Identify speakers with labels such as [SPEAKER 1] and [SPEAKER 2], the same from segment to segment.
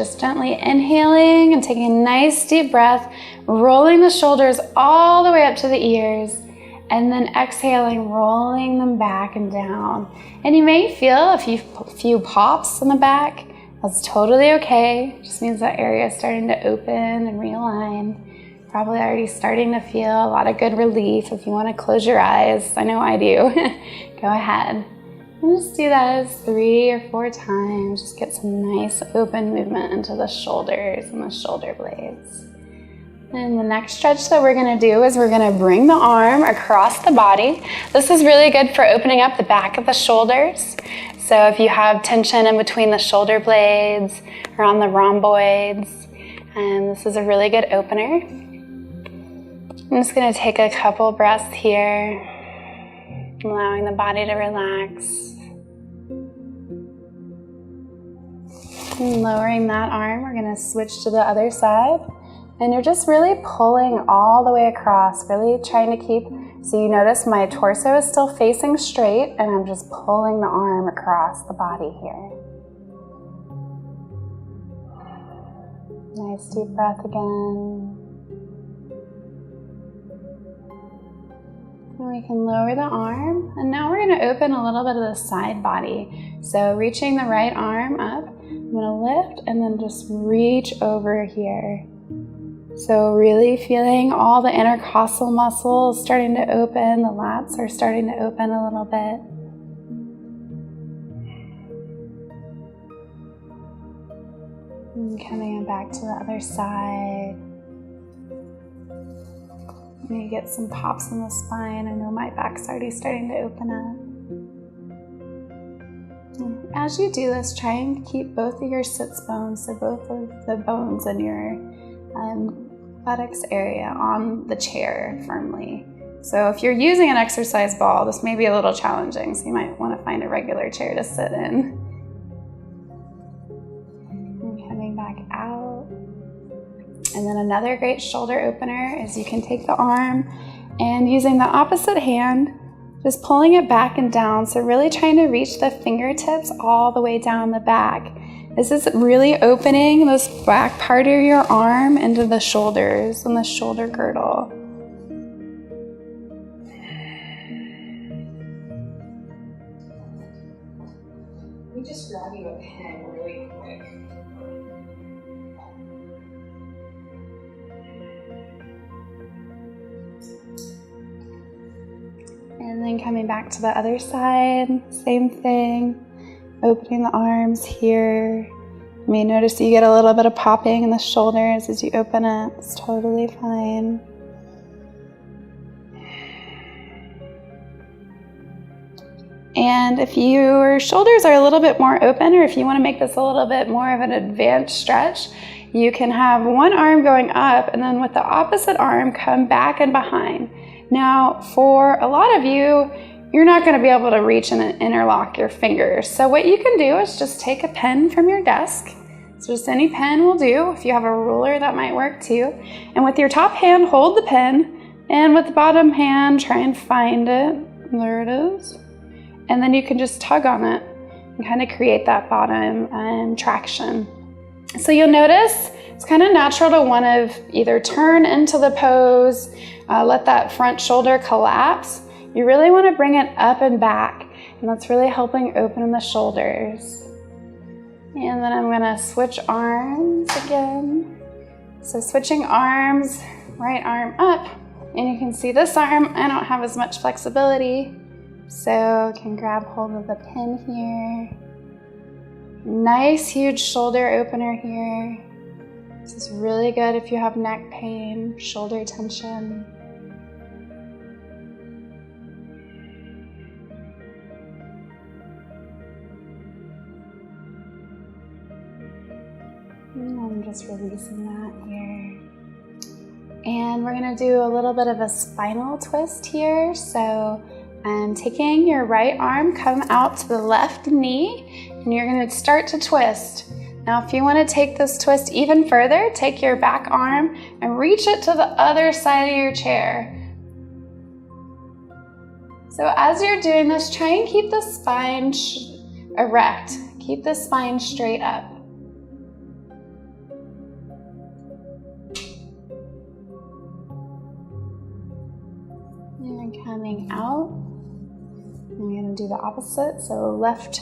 [SPEAKER 1] Just gently inhaling and taking a nice deep breath, rolling the shoulders all the way up to the ears, and then exhaling, rolling them back and down. And you may feel a few pops in the back. That's totally okay. Just means that area is starting to open and realign. Probably already starting to feel a lot of good relief. If you want to close your eyes, I know I do, go ahead. And just do that as 3 or 4 times. Just get some nice open movement into the shoulders and the shoulder blades. And the next stretch that we're going to do is we're going to bring the arm across the body. This is really good for opening up the back of the shoulders. So if you have tension in between the shoulder blades or on the rhomboids, this is a really good opener. I'm just going to take a couple breaths here, allowing the body to relax. And lowering that arm, we're going to switch to the other side. And you're just really pulling all the way across, really trying to keep, so you notice my torso is still facing straight, and I'm just pulling the arm across the body here. Nice deep breath again. And we can lower the arm, and now we're going to open a little bit of the side body. So reaching the right arm up, I'm going to lift and then just reach over here. So really feeling all the intercostal muscles starting to open, the lats are starting to open a little bit. And coming back to the other side. Maybe get some pops in the spine. I know my back's already starting to open up. And as you do this, try and keep both of your sits bones, so both of the bones in your buttocks area on the chair firmly. So if you're using an exercise ball, this may be a little challenging, so you might want to find a regular chair to sit in. And coming back out. And then another great shoulder opener is you can take the arm and using the opposite hand, just pulling it back and down. So really trying to reach the fingertips all the way down the back. This is really opening this back part of your arm into the shoulders and the shoulder girdle.
[SPEAKER 2] Let me just grab you a pen really quick.
[SPEAKER 1] And then coming back to the other side, same thing. Opening the arms here. You may notice you get a little bit of popping in the shoulders as you open it. It's totally fine. And if your shoulders are a little bit more open, or if you want to make this a little bit more of an advanced stretch, you can have one arm going up and then with the opposite arm come back and behind. Now, for a lot of you, you're not going to be able to reach and interlock your fingers. So what you can do is just take a pen from your desk. So just any pen will do. If you have a ruler, that might work too. And with your top hand, hold the pen. And with the bottom hand, try and find it. There it is. And then you can just tug on it and kind of create that bottom traction. So you'll notice it's kind of natural to want to either turn into the pose, let that front shoulder collapse. You really want to bring it up and back, and that's really helping open the shoulders. And then I'm going to switch arms again. So switching arms, right arm up, and you can see this arm, I don't have as much flexibility, so I can grab hold of the pin here. Nice huge shoulder opener here. This is really good if you have neck pain, shoulder tension. And I'm just releasing that here. And we're going to do a little bit of a spinal twist here. So taking your right arm, come out to the left knee, and you're going to start to twist. Now, if you want to take this twist even further, take your back arm and reach it to the other side of your chair. So as you're doing this, try and keep the spine erect. Keep the spine straight up. And coming out. I'm going to do the opposite. So left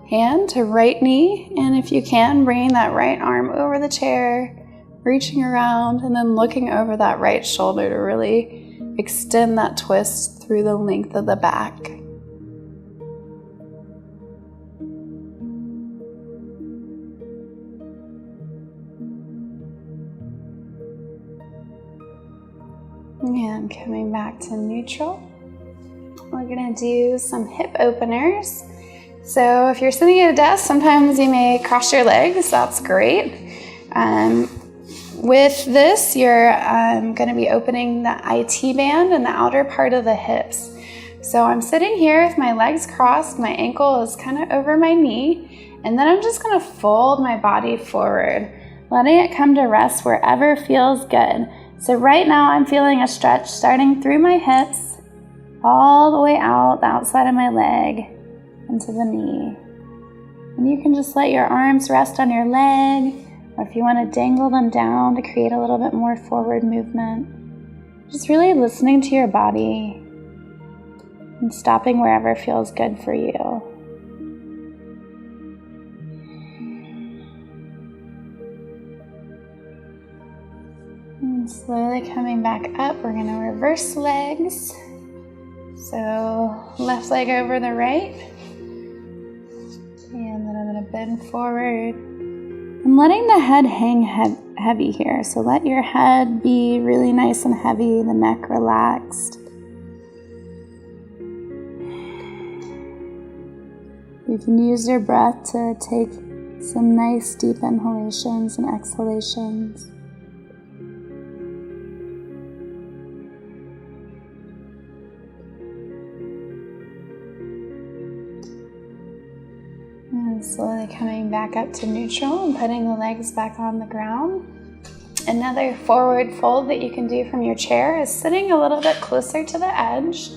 [SPEAKER 1] hand to right knee. And if you can, bringing that right arm over the chair, reaching around, and then looking over that right shoulder to really extend that twist through the length of the back. And coming back to neutral. We're going to do some hip openers. So if you're sitting at a desk, sometimes you may cross your legs. That's great. With this, you're going to be opening the IT band and the outer part of the hips. So I'm sitting here with my legs crossed, my ankle is kind of over my knee, and then I'm just going to fold my body forward, letting it come to rest wherever feels good. So right now I'm feeling a stretch starting through my hips, all the way out the outside of my leg into the knee. And you can just let your arms rest on your leg, or if you want to dangle them down to create a little bit more forward movement. Just really listening to your body and stopping wherever feels good for you. And slowly coming back up, we're going to reverse legs. So left leg over the right. And then I'm going to bend forward. I'm letting the head hang heavy here. So let your head be really nice and heavy, the neck relaxed. You can use your breath to take some nice deep inhalations and exhalations. And slowly coming back up to neutral and putting the legs back on the ground. Another forward fold that you can do from your chair is sitting a little bit closer to the edge.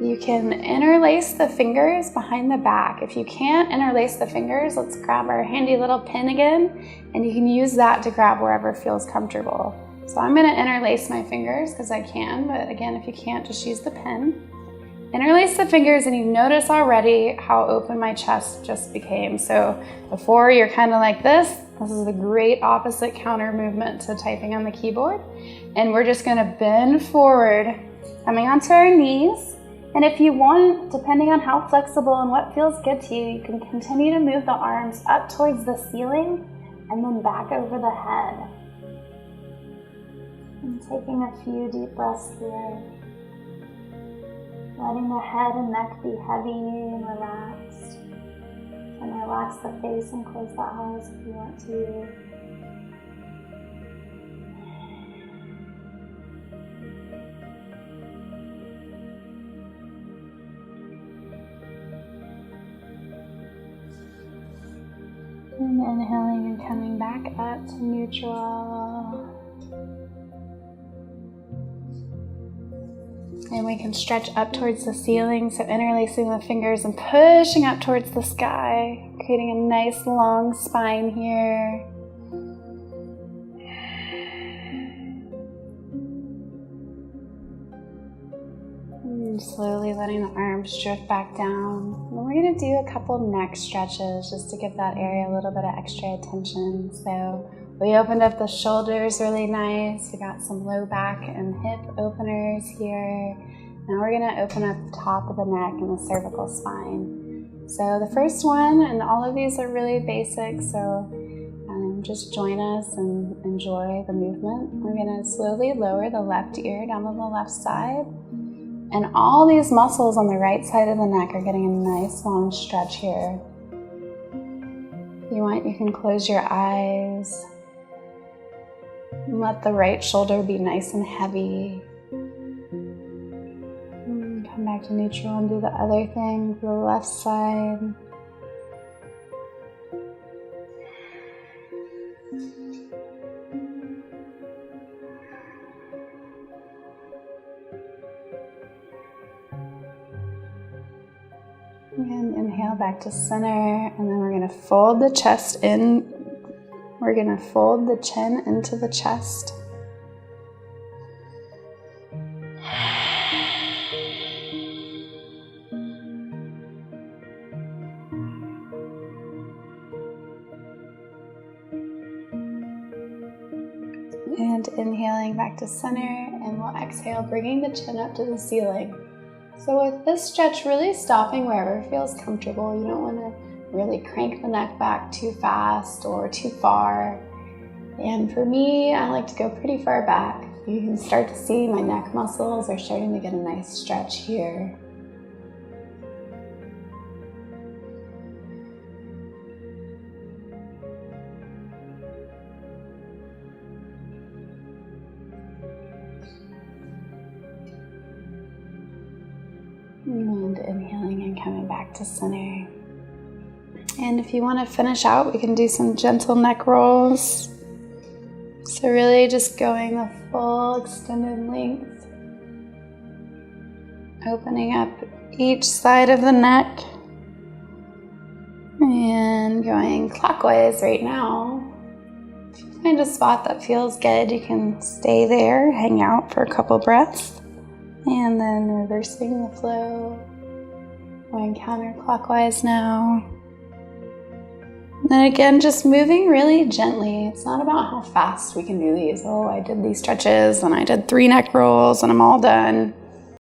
[SPEAKER 1] You can interlace the fingers behind the back. If you can't interlace the fingers, let's grab our handy little pin again, and you can use that to grab wherever feels comfortable. So I'm going to interlace my fingers because I can, but again, if you can't, just use the pin. Interlace the fingers, and you notice already how open my chest just became. So before you're kind of like this is a great opposite counter movement to typing on the keyboard. And we're just going to bend forward, coming onto our knees. And if you want, depending on how flexible and what feels good to you, you can continue to move the arms up towards the ceiling and then back over the head. And taking a few deep breaths here. Letting the head and neck be heavy and relaxed. And relax the face and close the eyes if you want to. And inhaling and coming back up to neutral. And we can stretch up towards the ceiling, so interlacing the fingers and pushing up towards the sky, creating a nice long spine here. And slowly letting the arms drift back down. And we're going to do a couple neck stretches just to give that area a little bit of extra attention. So we opened up the shoulders really nice. We got some low back and hip openers here. Now we're going to open up the top of the neck and the cervical spine. So the first one, and all of these are really basic, so just join us and enjoy the movement. We're going to slowly lower the left ear down to the left side. And all these muscles on the right side of the neck are getting a nice long stretch here. If you want, you can close your eyes. And let the right shoulder be nice and heavy. And come back to neutral and do the other thing for the left side. And inhale back to center, and then we're going to fold the chest in. We're going to fold the chin into the chest. And inhaling back to center, and we'll exhale, bringing the chin up to the ceiling. So with this stretch, really stopping wherever feels comfortable. You don't want to really crank the neck back too fast or too far. And for me, I like to go pretty far back. You can start to see my neck muscles are starting to get a nice stretch here. And inhaling and coming back to center. And if you want to finish out, we can do some gentle neck rolls. So really just going the full extended length. Opening up each side of the neck. And going clockwise right now. If you find a spot that feels good, you can stay there, hang out for a couple breaths. And then reversing the flow, going counterclockwise now. And then again, just moving really gently. It's not about how fast we can do these. Oh, I did these stretches and I did 3 neck rolls and I'm all done.